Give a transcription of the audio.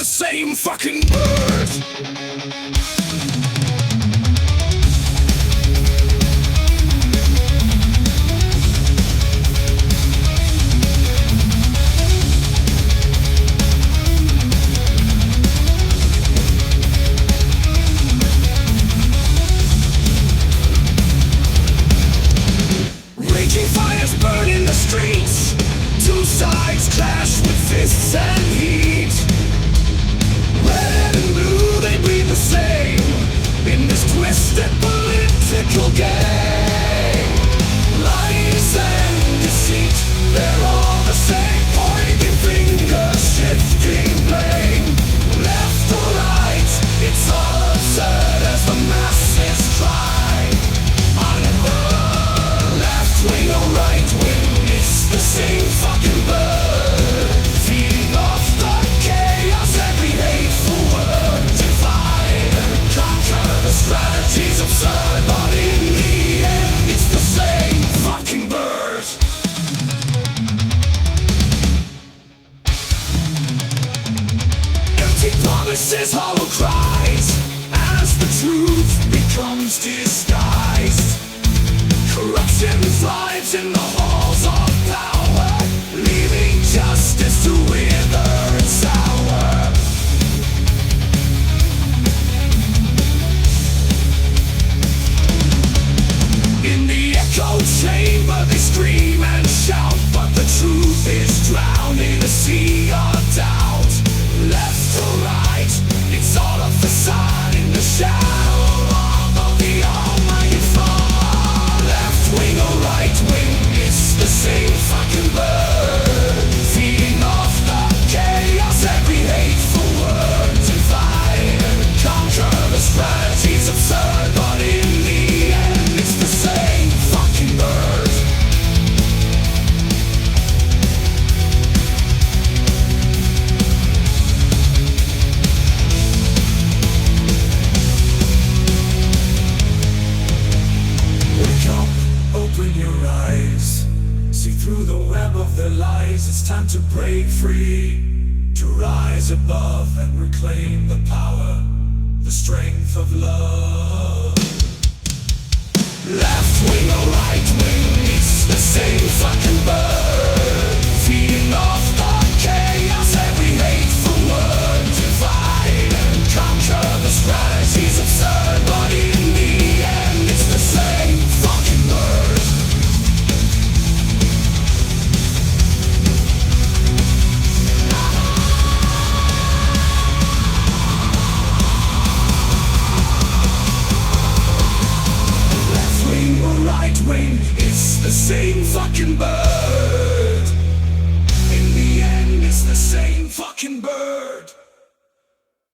Same fucking bird. Raging fires burn in the streets. Two sides clash with fists and heat. Red and blue, they bleed the same in this twisted political game. Lies and deceit, they're all the same. Pointing fingers, shifting blame. Left or right, it's all absurd as the masses try. On the left wing or right wing, it's the same fucking bird. Feeding off the chaos, every hateful word. Divide and conquer, the strategy's absurd, but in the end it's the same fucking bird. Empty promises, hollow cries, as the truth becomes disguised. Corruption thrives in the halls of power, leaving justice to wither and sour. In the echo chamber they scream and shout, but the truth is drowned in a sea of doubt. Left or right, it's all a facade in the shadow of the almighty fall. Left wing or right wing, it's the same fucking bird. Feeding off the chaos, every hateful word. Divide and conquer, the strategy's absurd, but in the end it's the same fucking bird. Wake up, open your eyes. See through the web of their lies. It's time to break free, to rise above and reclaim the power, the strength of love. Left wing or right wing, it's the same fucking bird. Feeding off the chaos, every hateful word. Divide and conquer, the strategy's absurd, but in the end it's the same fucking bird. Left wing or right wing, it's the same fucking bird. In the end it's the same fucking bird.